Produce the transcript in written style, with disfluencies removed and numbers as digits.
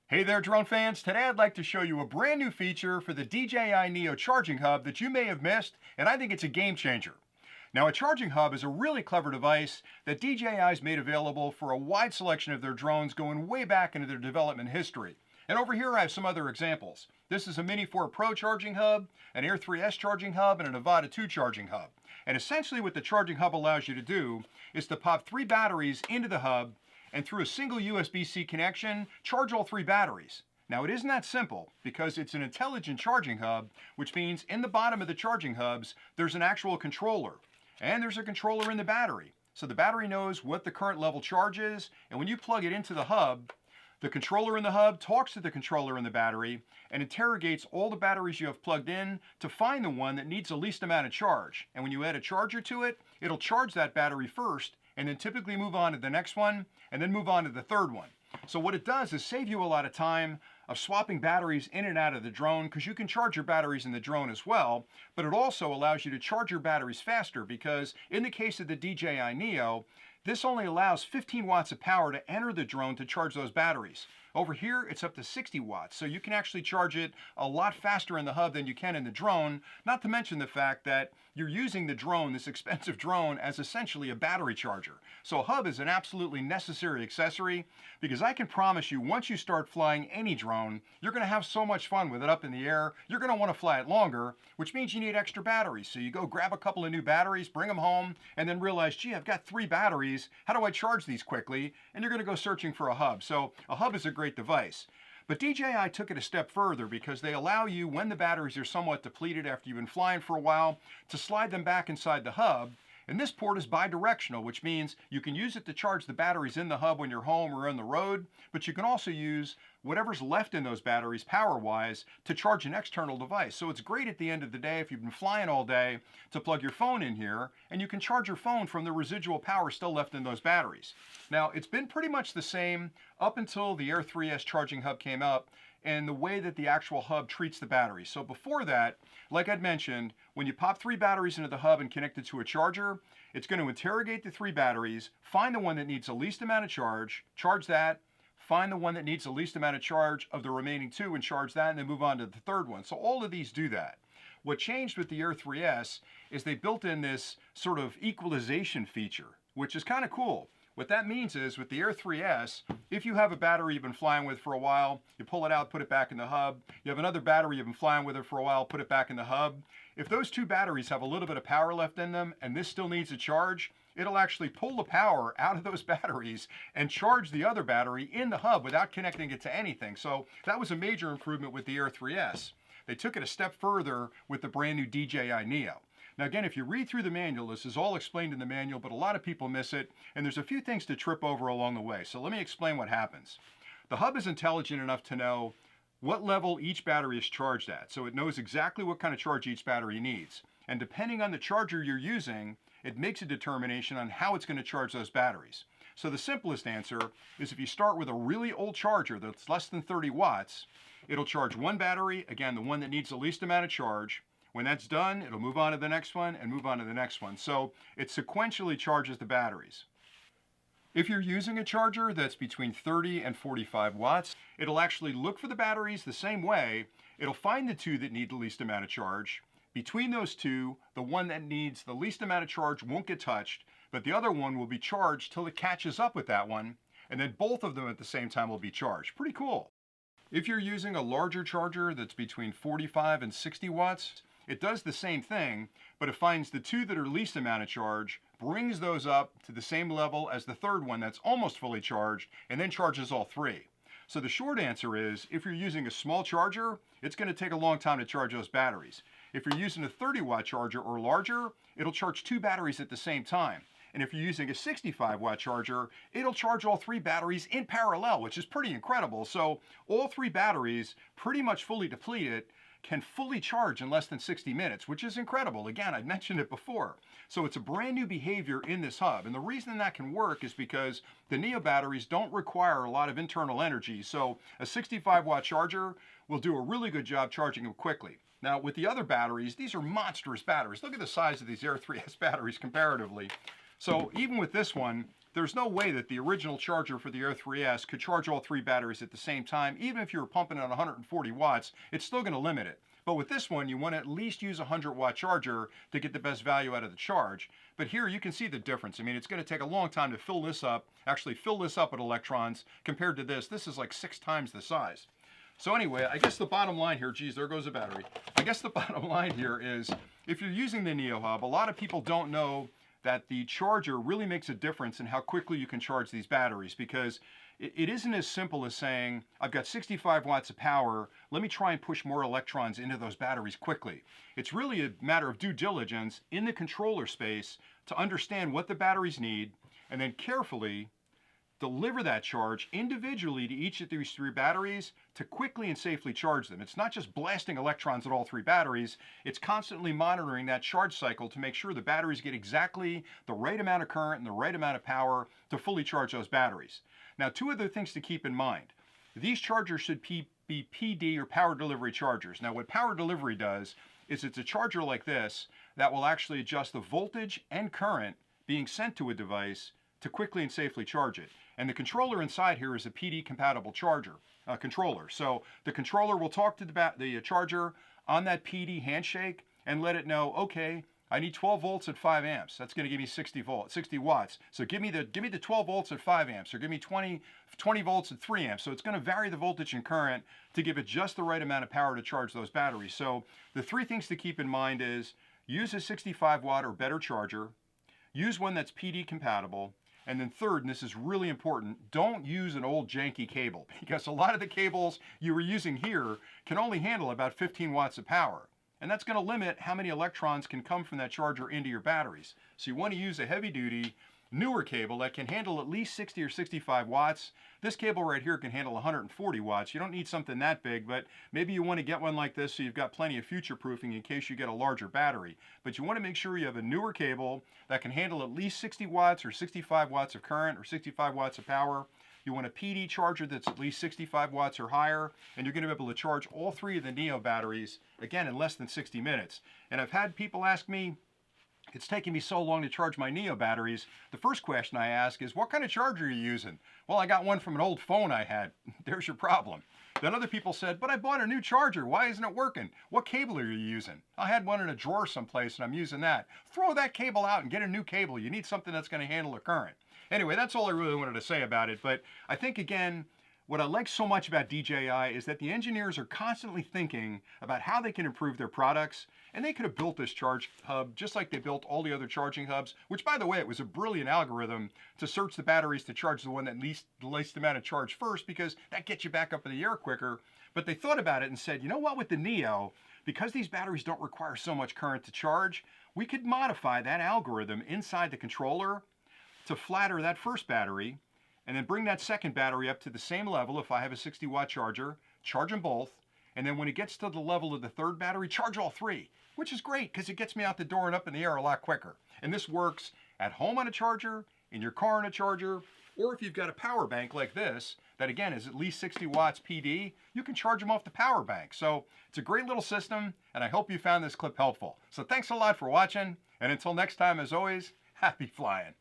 Hey there, drone fans. Today I'd like to show you a brand new feature for the DJI Neo charging hub that you may have missed, and I think it's a game changer. Now, a charging hub is a really clever device that DJI's made available for a wide selection of their drones going way back into their development history. And over here I have some other examples. This is a Mini 4 Pro charging hub, an Air 3S charging hub, and a Nevada 2 charging hub. And essentially what the charging hub allows you to do is to pop 3 batteries into the hub and through a single USB-C connection, charge all 3 batteries. Now it isn't that simple because it's an intelligent charging hub, which means in the bottom of the charging hubs, there's an actual controller. And there's a controller in the battery. So the battery knows what the current level charge is, and when you plug it into the hub, the controller in the hub talks to the controller in the battery and interrogates all the batteries you have plugged in to find the one that needs the least amount of charge. And when you add a charger to it, it'll charge that battery first and then typically move on to the next one and then move on to the third one. So what it does is save you a lot of time of swapping batteries in and out of the drone, because you can charge your batteries in the drone as well, but it also allows you to charge your batteries faster because in the case of the DJI Neo, this only allows 15 watts of power to enter the drone to charge those batteries. Over here, it's up to 60 watts, so you can actually charge it a lot faster in the hub than you can in the drone, not to mention the fact that you're using the drone, this expensive drone, as essentially a battery charger. So a hub is an absolutely necessary accessory because I can promise you, once you start flying any drone, you're going to have so much fun with it up in the air, you're going to want to fly it longer, which means you need extra batteries. So you go grab a couple of new batteries, bring them home, and then realize, gee, I've got 3 batteries, how do I charge these quickly? And you're going to go searching for a hub. So a hub is a great device. But DJI took it a step further because they allow you, when the batteries are somewhat depleted after you've been flying for a while, to slide them back inside the hub. And this port is bi-directional, which means you can use it to charge the batteries in the hub when you're home or on the road, but you can also use whatever's left in those batteries power-wise to charge an external device. So it's great at the end of the day if you've been flying all day to plug your phone in here, and you can charge your phone from the residual power still left in those batteries. Now, it's been pretty much the same up until the Air 3S charging hub came up, and the way that the actual hub treats the batteries. So before that, like I'd mentioned, when you pop 3 batteries into the hub and connect it to a charger, it's going to interrogate the 3 batteries, find the one that needs the least amount of charge that, find the one that needs the least amount of charge of the remaining 2 and charge that, and then move on to the third one. So all of these do that. What changed with the Air 3S is they built in this sort of equalization feature, which is kind of cool. What that means is with the Air 3S, if you have a battery you've been flying with for a while, you pull it out, put it back in the hub. You have another battery you've been flying with it for a while, put it back in the hub. If those 2 batteries have a little bit of power left in them and this still needs a charge, it'll actually pull the power out of those batteries and charge the other battery in the hub without connecting it to anything. So that was a major improvement with the Air 3S. They took it a step further with the brand new DJI Neo. Now again, if you read through the manual, this is all explained in the manual, but a lot of people miss it, and there's a few things to trip over along the way. So let me explain what happens. The hub is intelligent enough to know what level each battery is charged at, so it knows exactly what kind of charge each battery needs. And depending on the charger you're using, it makes a determination on how it's going to charge those batteries. So the simplest answer is if you start with a really old charger that's less than 30 watts, it'll charge 1 battery, again, the one that needs the least amount of charge. When that's done, it'll move on to the next one and move on to the next one. So it sequentially charges the batteries. If you're using a charger that's between 30 and 45 watts, it'll actually look for the batteries the same way. It'll find the 2 that need the least amount of charge. Between those 2, the one that needs the least amount of charge won't get touched, but the other one will be charged till it catches up with that one, and then both of them at the same time will be charged. Pretty cool. If you're using a larger charger that's between 45 and 60 watts, it does the same thing, but it finds the 2 that are least amount of charge, brings those up to the same level as the third one that's almost fully charged, and then charges all 3. So the short answer is, if you're using a small charger, it's going to take a long time to charge those batteries. If you're using a 30-watt charger or larger, it'll charge 2 batteries at the same time. And if you're using a 65-watt charger, it'll charge all 3 batteries in parallel, which is pretty incredible. So all 3 batteries, pretty much fully depleted, can fully charge in less than 60 minutes, which is incredible. Again, I'd mentioned it before. So it's a brand new behavior in this hub. And the reason that can work is because the Neo batteries don't require a lot of internal energy. So a 65-watt charger will do a really good job charging them quickly. Now, with the other batteries, these are monstrous batteries. Look at the size of these Air 3S batteries comparatively. So even with this one, there's no way that the original charger for the Air 3S could charge all 3 batteries at the same time. Even if you were pumping at 140 watts, it's still going to limit it. But with this one, you want to at least use a 100-watt charger to get the best value out of the charge. But here you can see the difference. I mean, it's going to take a long time to fill this up, actually fill this up with electrons compared to this. This is like 6 times the size. So anyway, I guess the bottom line here, geez, there goes the battery. I guess the bottom line here is, if you're using the Neo Hub, a lot of people don't know that the charger really makes a difference in how quickly you can charge these batteries, because it isn't as simple as saying, I've got 65 watts of power, let me try and push more electrons into those batteries quickly. It's really a matter of due diligence in the controller space to understand what the batteries need, and then carefully deliver that charge individually to each of these 3 batteries to quickly and safely charge them. It's not just blasting electrons at all 3 batteries, it's constantly monitoring that charge cycle to make sure the batteries get exactly the right amount of current and the right amount of power to fully charge those batteries. Now, 2 other things to keep in mind. These chargers should be PD, or power delivery chargers. Now, what power delivery does is it's a charger like this that will actually adjust the voltage and current being sent to a device to quickly and safely charge it. And the controller inside here is a PD compatible charger controller. So the controller will talk to the charger on that PD handshake and let it know, okay, I need 12 volts at 5 amps. That's going to give me 60 watts. So give me the 12 volts at 5 amps, or give me 20 volts at 3 amps. So it's going to vary the voltage and current to give it just the right amount of power to charge those batteries. So the 3 things to keep in mind is use a 65 watt or better charger, use one that's PD compatible, and then third, and this is really important, don't use an old janky cable, because a lot of the cables you were using here can only handle about 15 watts of power. And that's going to limit how many electrons can come from that charger into your batteries. So you want to use a heavy-duty, newer cable that can handle at least 60 or 65 watts. This cable right here can handle 140 watts. You don't need something that big, but maybe you want to get one like this so you've got plenty of future-proofing in case you get a larger battery. But you want to make sure you have a newer cable that can handle at least 60 watts or 65 watts of current or 65 watts of power. You want a PD charger that's at least 65 watts or higher, and you're going to be able to charge all 3 of the Neo batteries, again, in less than 60 minutes. And I've had people ask me, it's taking me so long to charge my Neo batteries. The first question I ask is, what kind of charger are you using? Well, I got one from an old phone I had. There's your problem. Then other people said, but I bought a new charger. Why isn't it working? What cable are you using? I had one in a drawer someplace and I'm using that. Throw that cable out and get a new cable. You need something that's going to handle the current. Anyway, that's all I really wanted to say about it. But I think, again, what I like so much about DJI is that the engineers are constantly thinking about how they can improve their products, and they could have built this charge hub just like they built all the other charging hubs, which, by the way, it was a brilliant algorithm to search the batteries to charge the one that the least amount of charge first, because that gets you back up in the air quicker. But they thought about it and said, you know what, with the Neo, because these batteries don't require so much current to charge, we could modify that algorithm inside the controller to flatter that first battery, and then bring that second battery up to the same level. If I have a 60-watt charger, charge them both, and then when it gets to the level of the third battery, charge all 3, which is great because it gets me out the door and up in the air a lot quicker. And this works at home on a charger, in your car on a charger, or if you've got a power bank like this, that again is at least 60 watts PD, you can charge them off the power bank. So it's a great little system, and I hope you found this clip helpful. So thanks a lot for watching, and until next time, as always, happy flying.